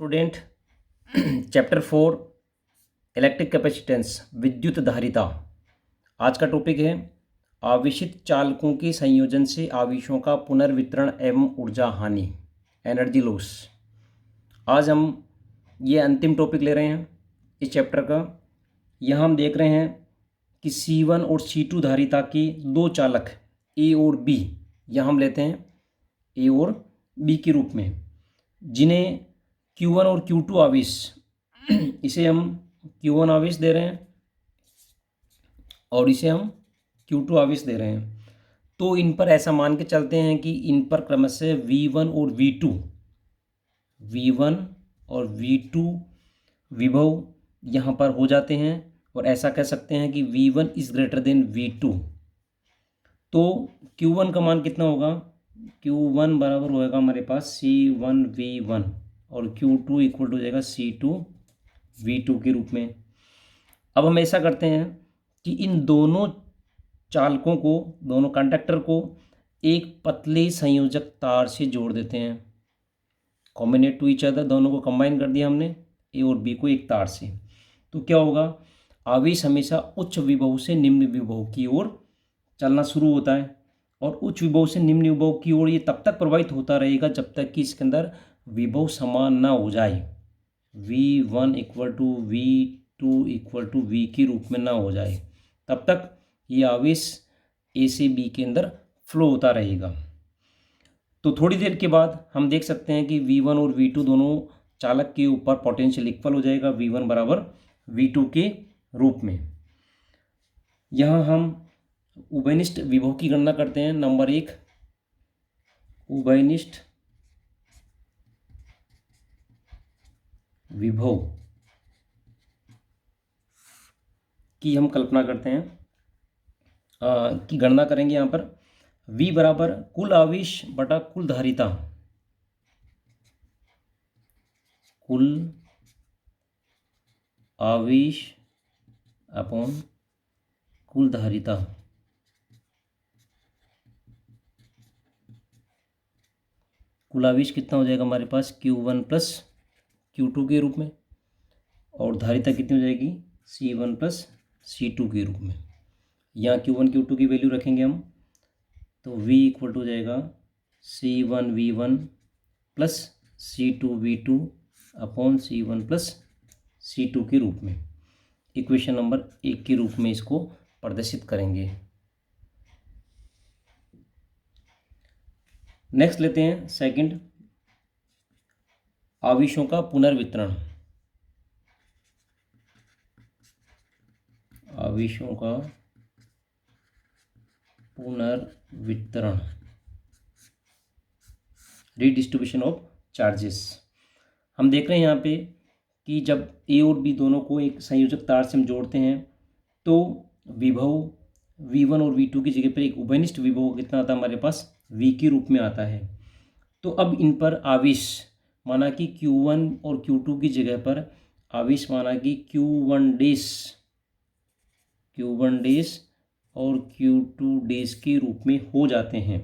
Student chapter 4 electric capacitance विद्युत धारिता। आज का टॉपिक है आवेशित चालकों के संयोजन से आवेशों का पुनर्वितरण एवं ऊर्जा हानि, एनर्जी लॉस। आज हम ये अंतिम टॉपिक ले रहे हैं इस चैप्टर का। यहाँ हम देख रहे हैं कि C1 और C2 धारिता के दो चालक A और B, यहाँ हम लेते हैं A और B के रूप में, जिन्हें Q1 और Q2 आवेश इसे हम Q1 आवेश दे रहे हैं और इसे हम Q2 आवेश दे रहे हैं। तो इन पर ऐसा मान के चलते हैं कि इन पर क्रमशः V1 और V2 विभव यहाँ पर हो जाते हैं और ऐसा कह सकते हैं कि V1 is greater than V2। तो Q1 का मान कितना होगा? Q1 बराबर होएगा हमारे पास C1V1 और Q2 इक्वल टू हो जाएगा C2V2 के रूप में। अब हम ऐसा करते हैं कि इन दोनों चालकों को, दोनों कंडक्टर को एक पतले संयोजक तार से जोड़ देते हैं। कॉम्बिनेट टू ईच अदर, दोनों को कंबाइन कर दिया हमने A और B को एक तार से। तो क्या होगा? आवेश हमेशा उच्च विभव से निम्न विभव की ओर चलना शुरू होता है और उच्च विभव से निम्न विभव की ओर ये तब तक प्रवाहित होता रहेगा जब तक कि इसके अंदर विभव समान ना हो जाए, V1 equal to V2 equal to V के रूप में ना हो जाए, तब तक ये आवेश A से B के अंदर फ्लो होता रहेगा। तो थोड़ी देर के बाद हम देख सकते हैं कि V1 और V2 दोनों चालक के ऊपर पोटेंशियल इक्वल हो जाएगा, V1 बराबर V2 के रूप में। यहाँ हम उभयनिष्ठ विभव की गणना करते हैं। नंबर 1, उभयनिष्ठ विभव की हम कल्पना करते हैं, की गणना करेंगे। यहाँ पर V बराबर कुल आवेश बटा कुल धारिता, कुल आवेश अपॉन कुल धारिता। कुल आवेश कितना हो जाएगा हमारे पास? Q1 प्लस Q2 के रूप में, और धारिता कितनी हो जाएगी? C1 प्लस C2 के रूप में। यहाँ Q1 Q2 की वैल्यू रखेंगे हम, तो V इक्वल टू हो जाएगा C1V1 plus C2V2 upon C1 plus C2 के रूप में। इक्वेशन नंबर 1 के रूप में इसको प्रदर्शित करेंगे। नेक्स्ट लेते हैं सेकंड, आवेशों का पुनर्वितरण। आवेशों का पुनर्वितरण, रीडिस्ट्रीब्यूशन ऑफ चार्जेस। हम देख रहे हैं यहाँ पे कि जब A और B दोनों को एक संयोजक तार से हम जोड़ते हैं तो विभव V1 और V2 की जगह पर एक उभयनिष्ठ विभव कितना आता है हमारे पास? V के रूप में आता है। तो अब इन पर आवेश माना कि Q1 और Q2 की जगह पर आवेश माना कि Q1 डैश और Q2 डैश के रूप में हो जाते हैं।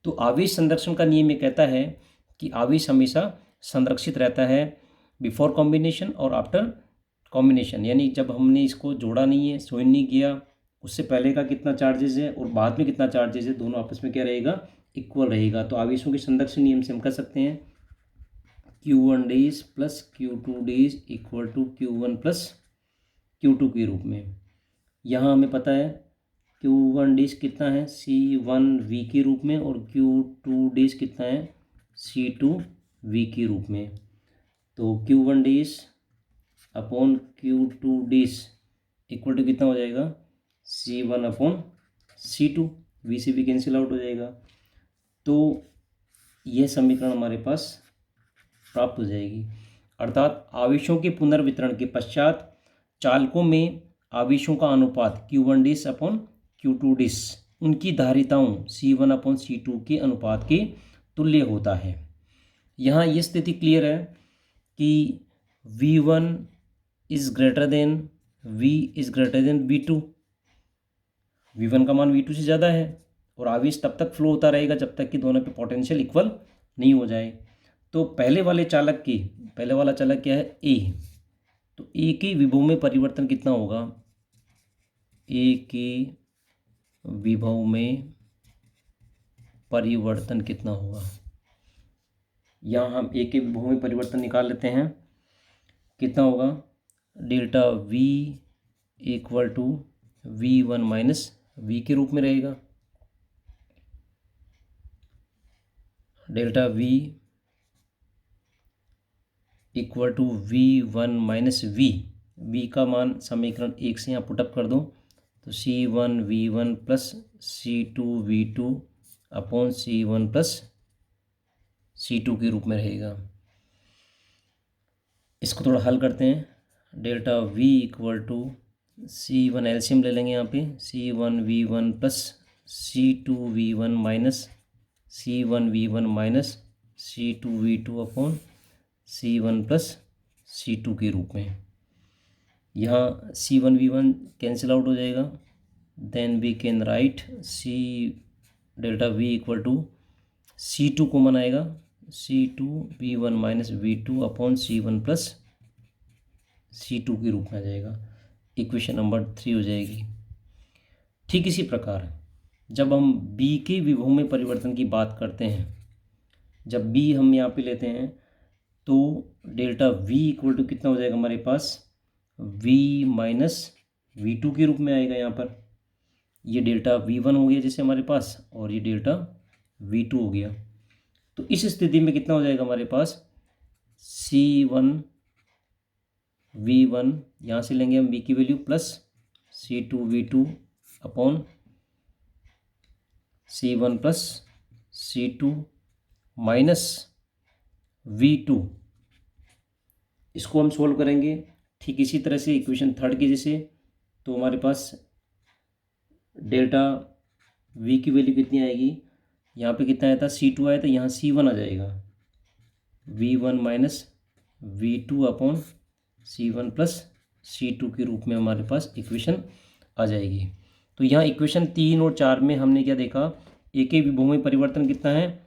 तो आवेश संरक्षण का नियम ये कहता है कि आवेश हमेशा संरक्षित रहता है बिफोर कॉम्बिनेशन और आफ्टर कॉम्बिनेशन, यानी जब हमने इसको जोड़ा नहीं है, ज्वाइन नहीं किया, उससे पहले का कितना चार्जेस है और बाद में कितना चार्जेस है, दोनों आपस में क्या रहेगा? इक्वल रहेगा। तो आवेशों के संरक्षण नियम से हम कह सकते हैं Q1 dash plus Q2 dash equal to Q1 plus Q2 के रूप में। यहाँ हमें पता है Q1 डैश कितना है? C1V के रूप में, और Q2 डैश कितना है? C2V के रूप में। तो Q1 dash upon Q2 dash equal to कितना हो जाएगा? C1 अपॉन C2, V से भी कैंसिल आउट हो जाएगा। तो यह समीकरण हमारे पास प्राप्त हो जाएगी। अर्थात आवेशों के पुनर्वितरण के पश्चात चालकों में आवेशों का अनुपात Q1 dash upon Q2 dash उनकी धारिताओं C1 अपॉन C2 के अनुपात के तुल्य होता है। यहाँ ये स्थिति क्लियर है कि V1 is greater than V2। V1 का मान V2 से ज़्यादा है और आवेश तब तक फ्लो होता रहेगा जब तक कि दोनों पे पोटेंशियल इक्वल नहीं हो जाए। तो पहले वाले चालक की पहले वाला चला क्या है ए, तो ए के विभव में परिवर्तन कितना होगा, ए के विभव में परिवर्तन कितना होगा। यहाँ हम ए के विभव में परिवर्तन निकाल लेते हैं, कितना होगा, delta V equal to V1 minus V के रूप में रहेगा। Delta V equal to V1 minus V का मान समीकरण 1 से यहाँ पुटअप कर दो, तो C1V1 plus C2V2 upon C1 plus C2 के रूप में रहेगा। इसको थोड़ा हल करते हैं, delta V equal to C1 LCM ले लेंगे यहाँ पे, C1V1 plus C2V1 minus C1V1 minus C2V2 upon C1 plus C2 के रूप में। यहाँ C1V1 कैंसिल आउट हो जाएगा, then we can write delta V equal to C2 common आएगा, C2V1 minus V2 upon C1 plus C2 के रूप में आ जाएगा। इक्वेशन नंबर 3 हो जाएगी। ठीक इसी प्रकार जब हम B के विभव में परिवर्तन की बात करते हैं, जब B हम यहाँ पे लेते हैं तो डेल्टा V इक्वल टू कितना हो जाएगा हमारे पास, V माइनस V2 के रूप में आएगा। यहाँ पर ये डेल्टा V1 हो गया जैसे हमारे पास, और ये डेल्टा V2 हो गया। तो इस स्थिति में कितना हो जाएगा हमारे पास, C1V1 यहाँ से लेंगे हम V की value plus C2V2 upon C1 plus C2 minus V2। इसको हम सोल्व करेंगे ठीक इसी तरह से इक्वेशन 3 की जैसे, तो हमारे पास डेल्टा V की वैल्यू कितनी आएगी, यहाँ पे कितना आया था C2 आया था, यहाँ C1 आ जाएगा, V1 minus V2 upon C1 plus C2 के रूप में हमारे पास इक्वेशन आ जाएगी। तो यहाँ इक्वेशन 3 और 4 में हमने क्या देखा, ए के विभव में परिवर्तन कितना है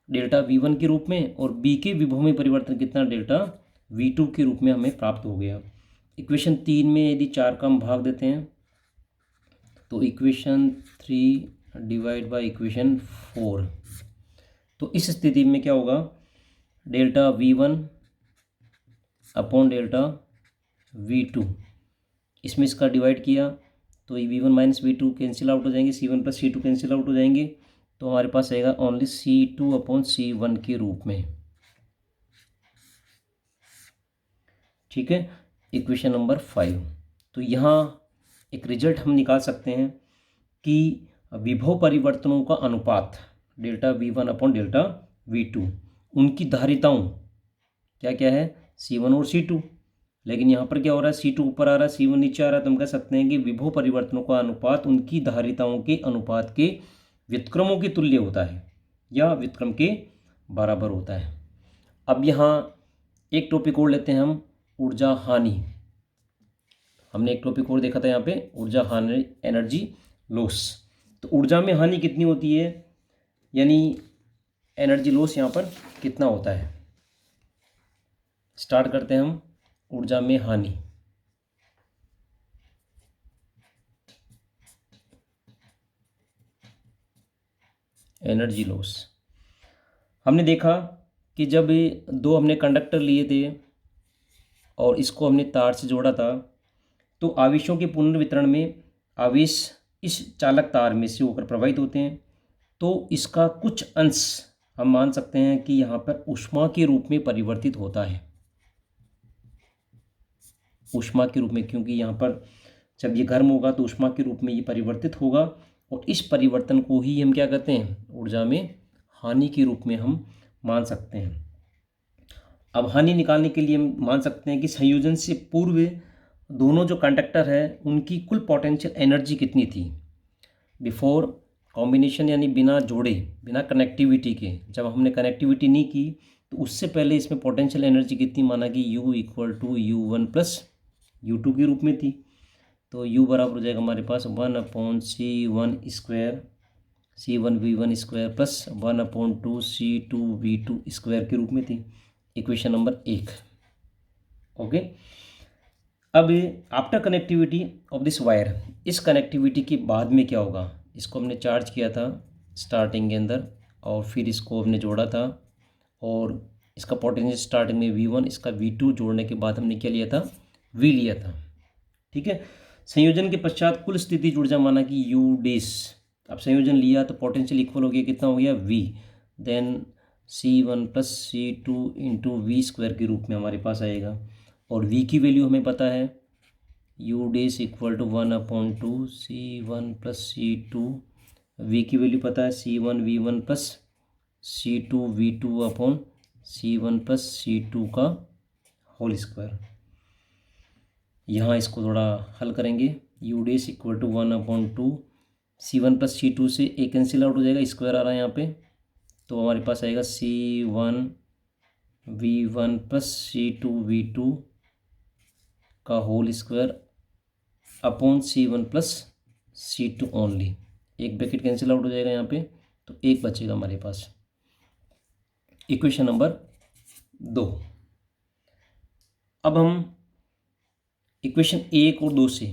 डेल्टा V1 के रूप में, और B के विभव में परिवर्तन कितना डेल्टा V2 के रूप में हमें प्राप्त हो गया। इक्वेशन 3 में यदि 4 का हम भाग देते हैं तो इक्वेशन 3 डिवाइड बाय इक्वेशन 4, तो इस स्थिति में क्या होगा, delta V1 upon delta V2, इसमें इसका डिवाइड किया तो ये V1 minus V2 cancel out हो जाएंगे, C1 plus C2 cancel out हो जाएंगे, तो हमारे पास आएगा ओनली C2 अपॉन C1 के रूप में। ठीक है, इक्वेशन नंबर 5। तो यहाँ एक रिजल्ट हम निकाल सकते हैं कि विभव परिवर्तनों का अनुपात delta V1 upon delta V2, उनकी धारिताओं क्या क्या है, C1 और C2, लेकिन यहाँ पर क्या हो रहा है, C2 ऊपर आ रहा है, C1 नीचे आ रहा है, तो हम कह सकते हैं कि विभव परिवर्तनों का अनुपात उनकी धारिताओं के अनुपात के व्युत्क्रमों के तुल्य होता है या व्युत्क्रम के बराबर होता है। अब यहाँ एक टॉपिक और लेते हैं हम, ऊर्जा हानि। हमने एक टॉपिक और देखा था यहाँ पे, ऊर्जा हानि, एनर्जी लॉस। तो ऊर्जा में हानि कितनी होती है, यानी एनर्जी लॉस यहाँ पर कितना होता है। स्टार्ट करते हैं हम, ऊर्जा में हानि। एनर्जी लॉस, हमने देखा कि जब दो हमने कंडक्टर लिए थे और इसको हमने तार से जोड़ा था, तो आवेशों के पुनर्वितरण में आवेश इस चालक तार में से होकर प्रवाहित होते हैं, तो इसका कुछ अंश हम मान सकते हैं कि यहाँ पर ऊष्मा के रूप में परिवर्तित होता है, ऊष्मा के रूप में, क्योंकि यहाँ पर जब ये गर्म होगा तो ऊष्मा के रूप में ये परिवर्तित होगा, और इस परिवर्तन को ही हम क्या कहते हैं, ऊर्जा में हानि के रूप में हम मान सकते हैं। अब हानि निकालने के लिए हम मान सकते हैं कि संयोजन से पूर्व दोनों जो कंडक्टर है उनकी कुल पोटेंशियल एनर्जी कितनी थी बिफोर कॉम्बिनेशन, यानी बिना जोड़े, बिना कनेक्टिविटी के, जब हमने कनेक्टिविटी नहीं की तो उससे पहले इसमें पोटेंशियल एनर्जी कितनी माना कि U equal to U1 plus U2 के रूप में थी। तो U बराबर हो जाएगा हमारे पास 1/C1 square C1V1 square plus 1/2 C2V2 square के रूप में थी। Equation number 1। ओके। अब after connectivity of this wire, इस कनेक्टिविटी के बाद में क्या होगा, इसको हमने चार्ज किया था स्टार्टिंग के अंदर और फिर इसको हमने जोड़ा था और इसका पोटेंशियल स्टार्टिंग में V1, इसका V2 जोड़ने के बाद हमने क्या लिया था, V लिया था। ठीक है। संयोजन के पश्चात कुल स्थिति ऊर्जा माना कि U डेस। अब संयोजन लिया तो पोटेंशियल इक्वल हो गया, कितना हो गया V, then C1 plus C2 into V square के रूप में हमारे पास आएगा। और V की वैल्यू हमें पता है, U डेस equal to 1/2 C1 plus C2। V की वैल्यू पता है C1 V1 plus C2 V2 upon C1 plus C2 का होल स्क्वायर। यहाँ इसको थोड़ा हल करेंगे। U डेस equal to 1/2 C1 plus C2 से एक कैंसिल आउट हो जाएगा, स्क्वायर आ रहा है यहाँ पे, तो हमारे पास आएगा C1 V1 plus C2 V2 का whole square upon C1 plus C2 only. एक ब्रैकेट कैंसिल आउट हो जाएगा यहाँ पे, तो एक बचेगा हमारे पास। Equation number 2। अब हम इक्वेशन 1 और 2 से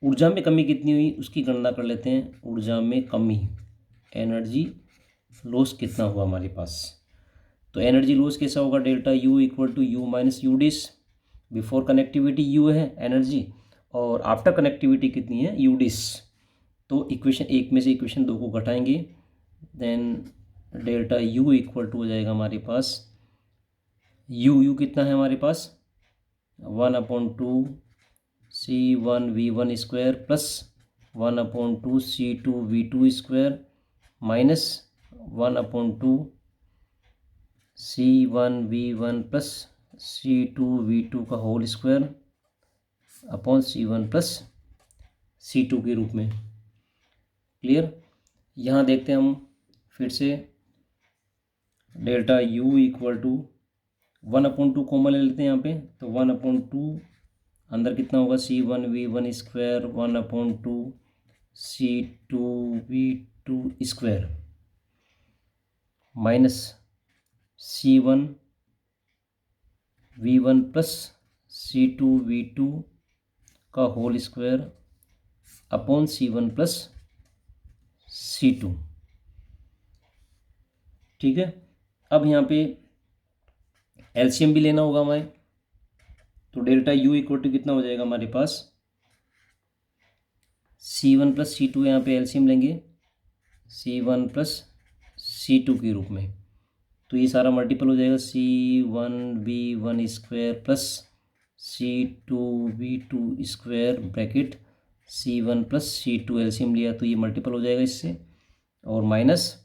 ऊर्जा में कमी कितनी हुई उसकी गणना कर लेते हैं। ऊर्जा में कमी, एनर्जी लॉस कितना हुआ हमारे पास। तो एनर्जी लॉस कैसा होगा, delta U equal to U minus U डिस। बिफोर कनेक्टिविटी U है एनर्जी और आफ्टर कनेक्टिविटी कितनी है, U डिस। तो इक्वेशन 1 में से इक्वेशन 2 को घटाएंगे, then delta U equal to हो जाएगा हमारे पास, U कितना है हमारे पास 1/2 C1 V1 square plus 1/2 C2 V2 square minus 1/2 C1 V1 plus C2 V2 का whole square upon C1 plus C2 के रूप में। क्लियर। यहाँ देखते हैं हम फिर से, delta U equal to 1/2 common ले लेते हैं यहाँ पे, तो 1/2 अंदर कितना होगा C1 V1 square 1/2 C2 V2 square minus C1 V1 plus C2 V2 का whole square upon C1 plus C2। ठीक है। अब यहाँ पे एलसीएम भी लेना होगा हमें, तो डेल्टा U इक्वल टू कितना हो जाएगा हमारे पास, C1 प्लस C2, यहाँ पे एलसीएम लेंगे C1 प्लस C2 के रूप में, तो ये सारा मल्टीपल हो जाएगा C1 V1 square plus C2 V2 square bracket C1 plus C2 LCM लिया तो ये मल्टीपल हो जाएगा इससे, और minus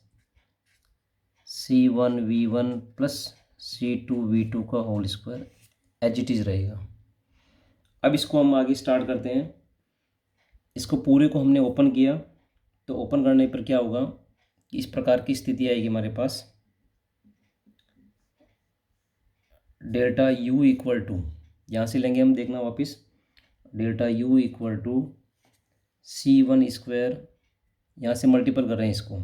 C1 V1 plus C2 V2 का whole square as it is रहेगा। अब इसको हम आगे स्टार्ट करते हैं। इसको पूरे को हमने ओपन किया, तो ओपन करने पर क्या होगा कि इस प्रकार की स्थिति आएगी हमारे पास, डेल्टा U इक्वल टू, यहाँ से लेंगे हम, देखना वापस, delta U equal to C1 square, यहाँ से मल्टीपल कर रहे हैं इसको,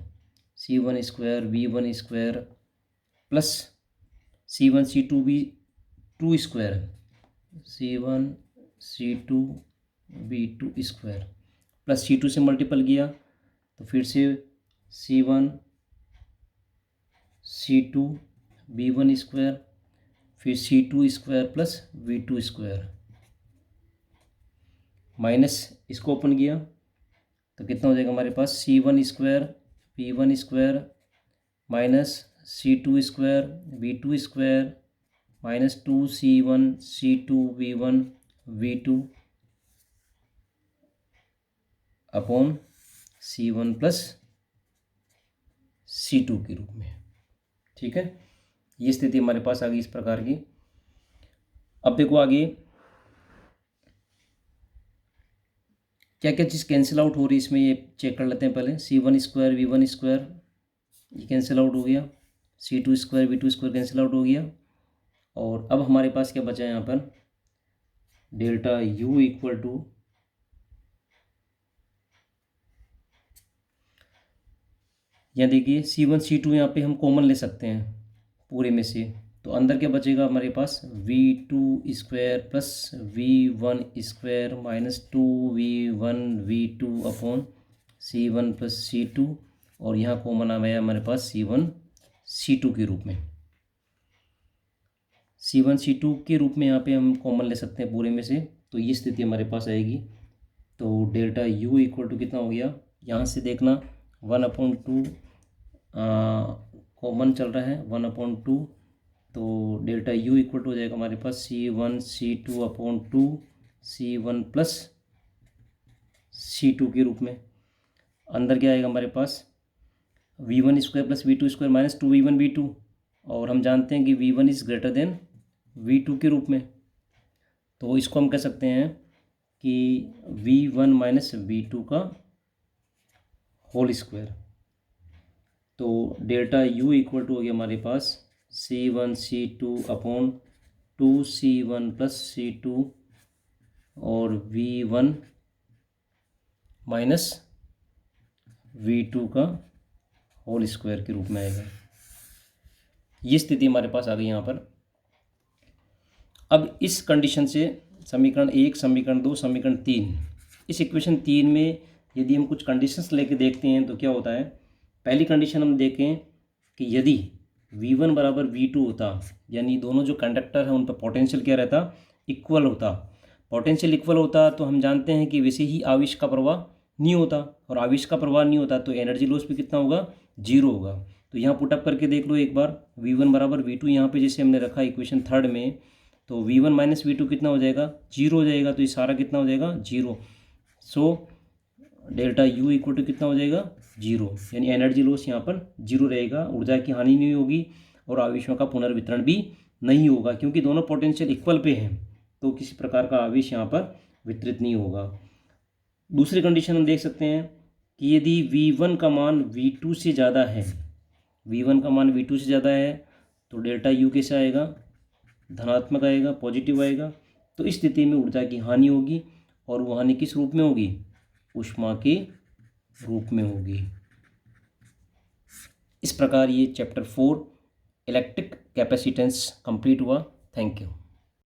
C1 square V1 square plus C1 C2 V2 square, C1 C2 V2 square plus C2 से मल्टीपल किया तो फिर से C1 C2 V1 स्क्वायर फिर C2 square plus V2 square minus इसको ओपन किया तो कितना हो जाएगा हमारे पास, C1 square V1 square minus C2 square V2 square minus 2C1 C2 V1 V2 upon C1 plus C2 के रूप में। ठीक है, ये स्थिति हमारे पास आ गई इस प्रकार की। अब देखो आगे क्या क्या चीज़ कैंसिल आउट हो रही है इसमें, ये चेक कर लेते हैं पहले। C1 स्क्वायर V1 स्क्वायर ये कैंसिल आउट हो गया, C2 square V2 square cancel out हो गया, और अब हमारे पास क्या बचा है यहाँ पर, डेल्टा U इक्वल टू, यहाँ देखिए C1 C2 यहाँ पे हम कॉमन ले सकते हैं पूरे में से, तो अंदर क्या बचेगा हमारे पास V2 square plus V1 square minus 2V1 V2 upon C1 plus C2, और यहाँ कॉमन आ गया हमारे पास C1 C2 के रूप में। C1 C2 के रूप में यहाँ पे हम कॉमन ले सकते हैं पूरे में से, तो ये स्थिति हमारे पास आएगी। तो डेल्टा U इक्वल टू कितना हो गया, यहाँ से देखना 1/2 कॉमन चल रहा है 1/2, तो डेल्टा U इक्वल टू हो जाएगा हमारे पास C1 C2 upon 2 C1 plus C2 के रूप में। अंदर क्या आएगा हमारे पास V1 square plus V2 square minus 2V1 V2, और हम जानते हैं कि V1 is greater than V2 के रूप में, तो इसको हम कह सकते हैं कि V1 माइनस V2 का होल स्क्वायर। तो डेल्टा U इक्वल टू हो गया हमारे पास C1 C2 upon 2C1 plus C2 और V1 माइनस V2 का होल स्क्वायर के रूप में आएगा। ये स्थिति हमारे पास आ गई यहाँ पर। अब इस कंडीशन से समीकरण 1, समीकरण 2, समीकरण 3, इस इक्वेशन 3 में यदि हम कुछ कंडीशंस लेके देखते हैं तो क्या होता है। पहली कंडीशन हम देखें कि यदि V1 बराबर V2 होता, यानी दोनों जो कंडक्टर हैं उन पर पोटेंशियल क्या रहता, इक्वल होता। पोटेंशियल इक्वल होता तो हम जानते हैं कि वैसे ही आवेश का प्रवाह नहीं होता, और आवेश का प्रवाह नहीं होता तो एनर्जी लॉस भी कितना होगा, 0 होगा। तो यहाँ पुटअप करके देख लो एक बार, V1 बराबर V2 यहाँ पे जैसे हमने रखा इक्वेशन 3 में, तो V1 माइनस V2 कितना हो जाएगा, 0 हो जाएगा। तो ये सारा कितना हो जाएगा, 0। So delta U equal to कितना हो जाएगा, 0, यानी एनर्जी लॉस यहाँ पर 0 रहेगा, ऊर्जा की हानि नहीं होगी और आवेशों का पुनर्वितरण भी नहीं होगा, क्योंकि दोनों पोटेंशियल इक्वल पे हैं तो किसी प्रकार का आवेश यहाँ पर वितरित नहीं होगा। दूसरी कंडीशन हम देख सकते हैं कि यदि V1 का मान V2 से ज़्यादा है, V1 का मान V2 से ज़्यादा है, तो डेल्टा U कैसे आएगा, धनात्मक आएगा, पॉजिटिव आएगा। तो इस स्थिति में ऊर्जा की हानि होगी, और वो हानि किस रूप में होगी, ऊष्मा के रूप में होगी। इस प्रकार ये चैप्टर 4 इलेक्ट्रिक कैपेसिटेंस कंप्लीट हुआ। Thank you.